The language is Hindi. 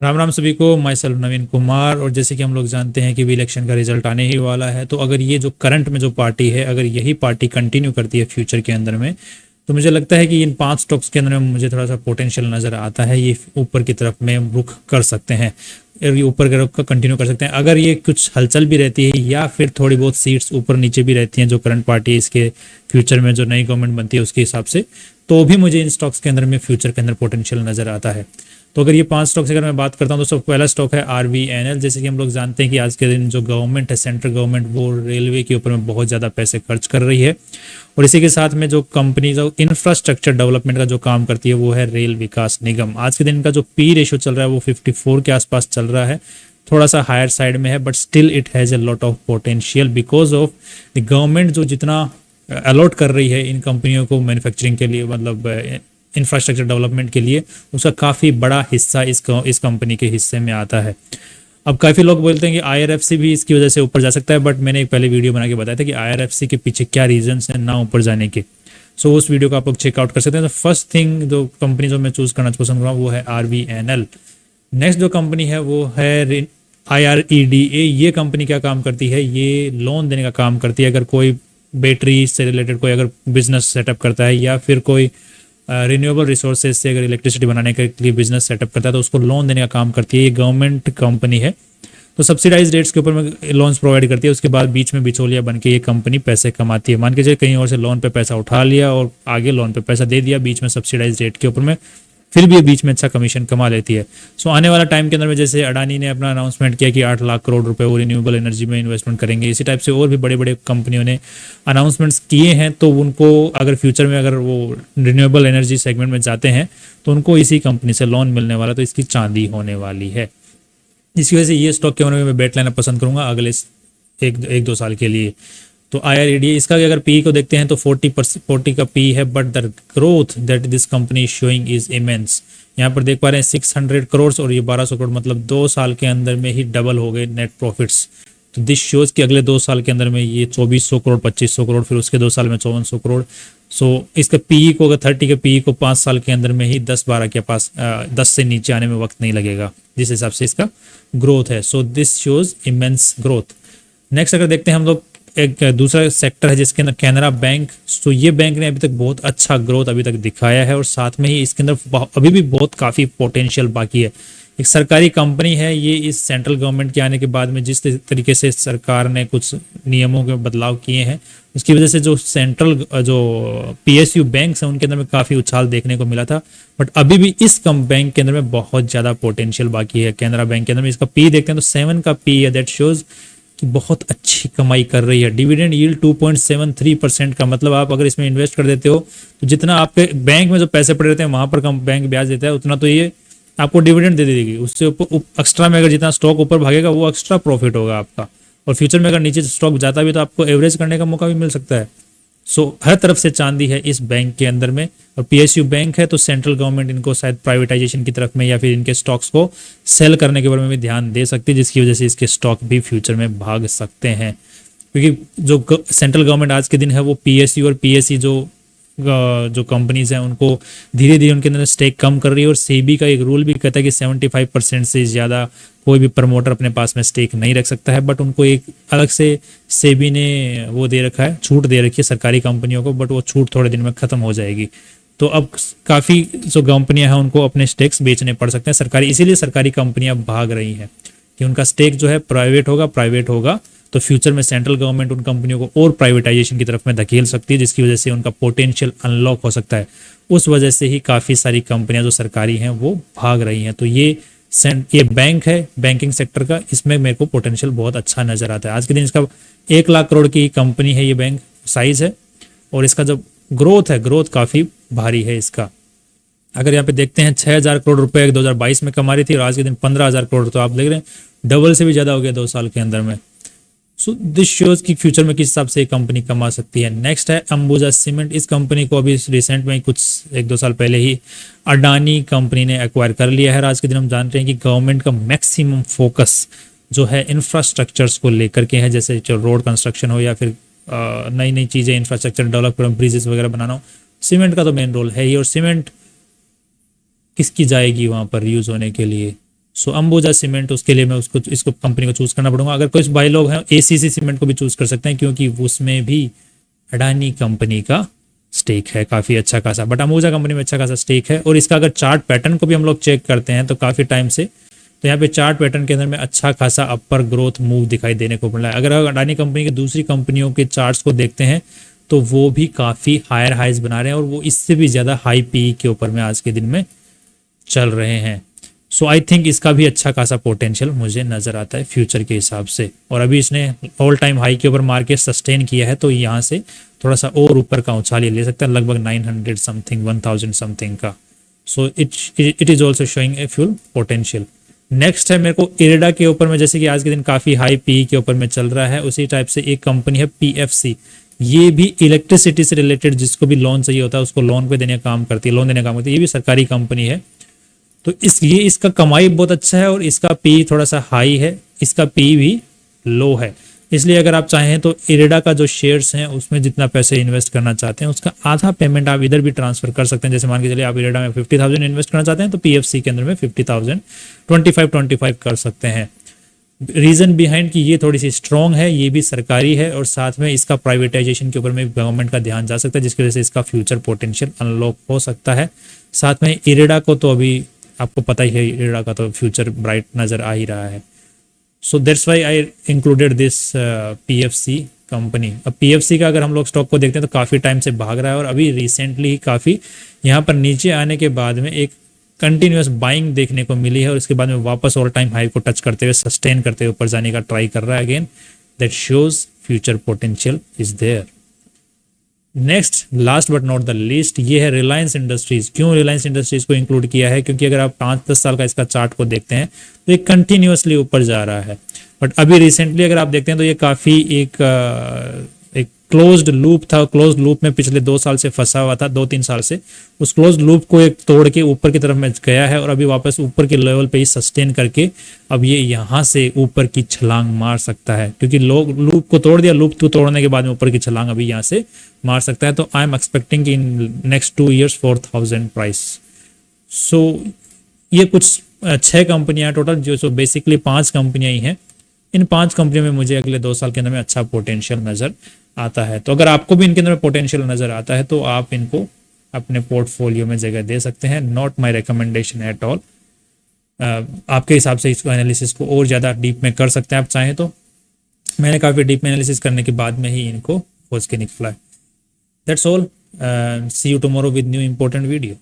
राम राम सभी को। माई सेल्फ नवीन कुमार। और जैसे कि हम लोग जानते हैं कि भी इलेक्शन का रिजल्ट आने ही वाला है, तो अगर ये जो करंट में जो पार्टी है, अगर यही पार्टी कंटिन्यू करती है फ्यूचर के अंदर में, तो मुझे लगता है कि इन 5 स्टॉक्स के अंदर में मुझे थोड़ा सा पोटेंशियल नज़र आता है। ये ऊपर की तरफ में रुख कर सकते हैं और ये ऊपर की तरफ का कंटिन्यू कर सकते हैं अगर ये कुछ हलचल भी रहती है या फिर थोड़ी बहुत सीट्स ऊपर नीचे भी रहती हैं जो करंट पार्टी इसके फ्यूचर में जो नई गवर्नमेंट बनती है उसके हिसाब से, तो भी मुझे इन स्टॉक्स के अंदर में फ्यूचर के अंदर पोटेंशियल नज़र आता है। तो अगर ये 5 स्टॉक से अगर मैं बात करता हूँ तो सब पहला स्टॉक है RVNL। जैसे कि हम लोग जानते हैं कि आज के दिन जो गवर्नमेंट है, सेंट्रल गवर्नमेंट, वो रेलवे के ऊपर में बहुत ज़्यादा पैसे खर्च कर रही है। और इसी के साथ में जो कंपनी जो इंफ्रास्ट्रक्चर डेवलपमेंट का जो काम करती है वो है रेल विकास निगम। आज के दिन का जो पी रेशियो चल रहा है वो 54 के आसपास चल रहा है, थोड़ा सा हायर साइड में है, but still it has a lot of potential because of the government जो जितना अलॉट कर रही है इन कंपनियों को मैन्युफैक्चरिंग के लिए, मतलब इंफ्रास्ट्रक्चर डेवलपमेंट के लिए, उसका काफ़ी बड़ा हिस्सा इस कंपनी के हिस्से में आता है। अब काफ़ी लोग बोलते हैं कि IRFC भी इसकी वजह से ऊपर जा सकता है, बट मैंने एक पहले वीडियो बना के बताया था कि IRFC के पीछे क्या रीजंस हैं ना ऊपर जाने के। सो उस वीडियो को आप लोग चेकआउट कर सकते हैं। तो फर्स्ट थिंग जो कंपनी जो मैं चूज़ करना पसंद करूँगा वो है RVNL। नेक्स्ट जो कंपनी है वो है IREDA। ये कंपनी क्या काम करती है, ये लोन देने का काम करती है। अगर कोई बैटरी से रिलेटेड कोई अगर बिजनेस सेटअप करता है या फिर कोई रिन्यूएबल रिसोर्सेज से अगर इलेक्ट्रिसिटी बनाने के लिए बिजनेस सेटअप करता है तो उसको लोन देने का काम करती है। ये गवर्नमेंट कंपनी है, तो सब्सिडाइज रेट्स के ऊपर में लोन्स प्रोवाइड करती है। उसके बाद बीच में बिचौलिया बन के ये कंपनी पैसे कमाती है। मान के चलिए कहीं और से लोन पे पैसा उठा लिया और आगे लोन पे पैसा दे दिया बीच में सब्सिडाइज रेट के ऊपर में, फिर भी ये बीच में अच्छा कमीशन कमा लेती है। सो आने वाला टाइम के अंदर में जैसे अडानी ने अपना अनाउंसमेंट किया कि 8 लाख करोड़ रुपए वो रिन्यूएबल एनर्जी में इन्वेस्टमेंट करेंगे, इसी टाइप से और भी बड़े बड़े कंपनियों ने अनाउंसमेंट्स किए हैं। तो उनको अगर फ्यूचर में अगर वो रिन्यूएबल एनर्जी सेगमेंट में जाते हैं तो उनको इसी कंपनी से लोन मिलने वाला, तो इसकी चांदी होने वाली है। इसकी वजह से ये स्टॉक के बारे में मैं बेट लेना पसंद करूंगा अगले एक दो साल के लिए। तो IREDA इसका अगर पी को देखते हैं तो 40 का पी है, but the growth that this company is showing is immense. यहाँ पर देख पा रहे हैं 600 करोड़ और ये 1200 करोड़, मतलब 2 साल के अंदर में ही डबल हो गए नेट प्रॉफिट्स। तो दिस शोज कि अगले 2 साल के अंदर में ये 2400 करोड़, 2500 करोड़, फिर उसके 2 साल में 5400 करोड़। सो इसका पी को अगर 30 के पी को 5 साल के अंदर में ही 10-12 के पास 10 से नीचे आने में वक्त नहीं लगेगा जिस हिसाब से इसका ग्रोथ है। So this shows immense growth. Next अगर देखते हैं हम लोग, एक दूसरा सेक्टर है जिसके अंदर कैनरा बैंक। तो ये बैंक ने अभी तक बहुत अच्छा ग्रोथ अभी तक दिखाया है और साथ में ही इसके अंदर अभी भी बहुत काफ़ी पोटेंशियल बाकी है। एक सरकारी कंपनी है ये। इस सेंट्रल गवर्नमेंट के आने के बाद में जिस तरीके से सरकार ने कुछ नियमों के बदलाव किए हैं उसकी वजह से जो सेंट्रल जो PSU बैंक्स हैं उनके अंदर में काफ़ी उछाल देखने को मिला था, बट अभी भी इस बैंक के अंदर में बहुत ज़्यादा पोटेंशियल बाकी है। कैनरा बैंक के अंदर में इसका पी देखते हैं तो 7 का पी है, दैट शोज कि बहुत अच्छी कमाई कर रही है। डिविडेंड यील्ड 2.73% का, मतलब आप अगर इसमें इन्वेस्ट कर देते हो तो जितना आपके बैंक में जो पैसे पड़े रहते हैं वहां पर कम बैंक ब्याज देता है उतना तो ये आपको डिविडेंड दे देगी। उससे ऊपर एक्स्ट्रा में अगर जितना स्टॉक ऊपर भागेगा वो एक्स्ट्रा प्रॉफिट होगा आपका। और फ्यूचर में अगर नीचे स्टॉक जाता भी तो आपको एवरेज करने का मौका भी मिल सकता है। सो हर तरफ से चांदी है इस बैंक के अंदर में। और PSU बैंक है तो सेंट्रल गवर्नमेंट इनको शायद प्राइवेटाइजेशन की तरफ में या फिर इनके स्टॉक्स को सेल करने के बारे में भी ध्यान दे सकती है, जिसकी वजह से इसके स्टॉक भी फ्यूचर में भाग सकते हैं। क्योंकि जो सेंट्रल गवर्नमेंट आज के दिन है वो PSU और PSE जो कंपनीज हैं उनको धीरे धीरे उनके अंदर स्टेक कम कर रही है। और सेबी का एक रूल भी कहता है कि 75% से ज़्यादा कोई भी प्रमोटर अपने पास में स्टेक नहीं रख सकता है, बट उनको एक अलग से सेबी ने वो दे रखा है, छूट दे रखी है सरकारी कंपनियों को, बट वो छूट थोड़े दिन में ख़त्म हो जाएगी। तो अब काफ़ी जो कंपनियां हैं उनको अपने स्टेक्स बेचने पड़ सकते हैं सरकारी, इसीलिए सरकारी कंपनियां भाग रही हैं कि उनका स्टेक जो है प्राइवेट होगा तो फ्यूचर में सेंट्रल गवर्नमेंट उन कंपनियों को और प्राइवेटाइजेशन की तरफ में धकेल सकती है, जिसकी वजह से उनका पोटेंशियल अनलॉक हो सकता है। उस वजह से ही काफ़ी सारी कंपनियां जो सरकारी हैं वो भाग रही हैं। तो ये बैंक है बैंकिंग सेक्टर का, इसमें मेरे को पोटेंशियल बहुत अच्छा नजर आता है। आज के दिन इसका 1 लाख करोड़ की कंपनी है ये बैंक साइज है, और इसका जो ग्रोथ है ग्रोथ काफ़ी भारी है इसका। अगर यहाँ पे देखते हैं 6,000 करोड़ रुपए 2022 में कमा रही थी और आज के दिन 15,000 करोड़, तो आप देख रहे हैं डबल से भी ज़्यादा हो गया 2 साल के अंदर में। सो दिस शोज की फ्यूचर में किस हिसाब से कंपनी कमा सकती है। नेक्स्ट है अंबुजा सीमेंट। इस कंपनी को अभी रिसेंट में कुछ 1-2 साल पहले ही अडानी कंपनी ने एक्वायर कर लिया है। आज के दिन हम जानते हैं कि गवर्नमेंट का मैक्सिमम फोकस जो है इंफ्रास्ट्रक्चर्स को लेकर के है, जैसे रोड कंस्ट्रक्शन हो या फिर नई नई चीज़ें इंफ्रास्ट्रक्चर डेवलप करो, ब्रिजेस वगैरह बनाना हो। सीमेंट का तो मेन रोल है ही, और सीमेंट किसकी जाएगी वहाँ पर यूज़ होने के लिए, सो अंबुजा सीमेंट, उसके लिए मैं उसको इसको कंपनी को चूज करना पड़ूंगा। अगर कुछ भाई लोग हैं एसीसी सीमेंट को भी चूज कर सकते हैं, क्योंकि उसमें भी अडानी कंपनी का स्टेक है काफ़ी अच्छा खासा, बट अंबुजा कंपनी में अच्छा खासा स्टेक है। और इसका अगर चार्ट पैटर्न को भी हम लोग चेक करते हैं तो काफ़ी टाइम से, तो यहाँ पे चार्ट पैटर्न के अंदर में अच्छा खासा अपर ग्रोथ मूव दिखाई देने को मिला है। अगर अडानी कंपनी की दूसरी कंपनियों के चार्ट्स को देखते हैं तो वो भी काफ़ी हायर हाइज बना रहे हैं, और वो इससे भी ज़्यादा हाई पी के ऊपर में आज के दिन में चल रहे हैं। सो आई थिंक इसका भी अच्छा खासा पोटेंशियल मुझे नज़र आता है फ्यूचर के हिसाब से। और अभी इसने ऑल टाइम हाई के ऊपर मार्केट सस्टेन किया है, तो यहाँ से थोड़ा सा और ऊपर का उछाल ये ले सकता है, लगभग 900 समथिंग 1000 समथिंग का। So it is also showing a fuel potential. Next है मेरे को इरेडा के ऊपर में, जैसे कि आज के दिन काफ़ी हाई पी के ऊपर में चल रहा है, उसी टाइप से एक कंपनी है पीएफसी। ये भी इलेक्ट्रिसिटी से रिलेटेड जिसको भी लोन चाहिए होता है उसको लोन पे देने का काम करती है, लोन देने का काम करती है। ये भी सरकारी कंपनी है, तो इसलिए इसका कमाई बहुत अच्छा है और इसका पी थोड़ा सा हाई है, इसका पी भी लो है। इसलिए अगर आप चाहें तो इरेडा का जो शेयर्स हैं उसमें जितना पैसे इन्वेस्ट करना चाहते हैं उसका आधा पेमेंट आप इधर भी ट्रांसफर कर सकते हैं। जैसे मान के चलिए आप इरेडा में 50,000 इन्वेस्ट करना चाहते हैं तो पीएफसी के अंदर में 50,000 25 कर सकते हैं। रीजन बिहाइंड कि ये थोड़ी सी स्ट्रॉन्ग है, ये भी सरकारी है, और साथ में इसका प्राइवेटाइजेशन के ऊपर में गवर्नमेंट का ध्यान जा सकता है, जिसकी वजह से इसका फ्यूचर पोटेंशियल अनलॉक हो सकता है। साथ में इरेडा को तो अभी आपको पता ही है, इरेडा का तो फ्यूचर ब्राइट नज़र आ ही रहा है। So that's why I included this PFC company. अब पीएफसी का अगर हम लोग स्टॉक को देखते हैं तो काफ़ी टाइम से भाग रहा है, और अभी रिसेंटली ही काफ़ी यहाँ पर नीचे आने के बाद में एक कंटिन्यूस बाइंग देखने को मिली है, और इसके बाद में वापस ऑल टाइम हाई को टच करते हुए सस्टेन करते हुए ऊपर जाने का ट्राई कर रहा है again. That shows future potential is there. Next last but not the least, ये है रिलायंस इंडस्ट्रीज। क्यों रिलायंस इंडस्ट्रीज को इंक्लूड किया है? क्योंकि अगर आप 5-10 साल का इसका चार्ट को देखते हैं तो ये कंटिन्यूसली ऊपर जा रहा है, बट अभी रिसेंटली अगर आप देखते हैं तो ये काफ़ी एक क्लोज्ड लूप था। क्लोज्ड लूप में पिछले 2 साल से फंसा हुआ था, 2-3 साल से। उस क्लोज्ड लूप को एक तोड़ के ऊपर की तरफ में गया है, और अभी वापस ऊपर के लेवल पे ही सस्टेन करके अब ये यहाँ से ऊपर की छलांग मार सकता है, क्योंकि लोग लूप को तोड़ दिया, लूप को तोड़ने के बाद में ऊपर की छलांग अभी यहाँ से मार सकता है। तो I am expecting in next 2 years 4,000 price. So ये कुछ 6 कंपनियां टोटल, जो सो बेसिकली 5 कंपनियां ही हैं। इन 5 कंपनियों में मुझे अगले 2 साल के अंदर में अच्छा पोटेंशियल नज़र आता है। तो अगर आपको भी इनके अंदर में पोटेंशियल नज़र आता है तो आप इनको अपने पोर्टफोलियो में जगह दे सकते हैं। Not my recommendation at all. आपके हिसाब से इसको एनालिसिस को और ज़्यादा डीप में कर सकते हैं आप चाहें तो। मैंने काफ़ी डीप में एनालिसिस करने के बाद में ही इनको खोज के निकला है। That's all. See you tomorrow with new important video.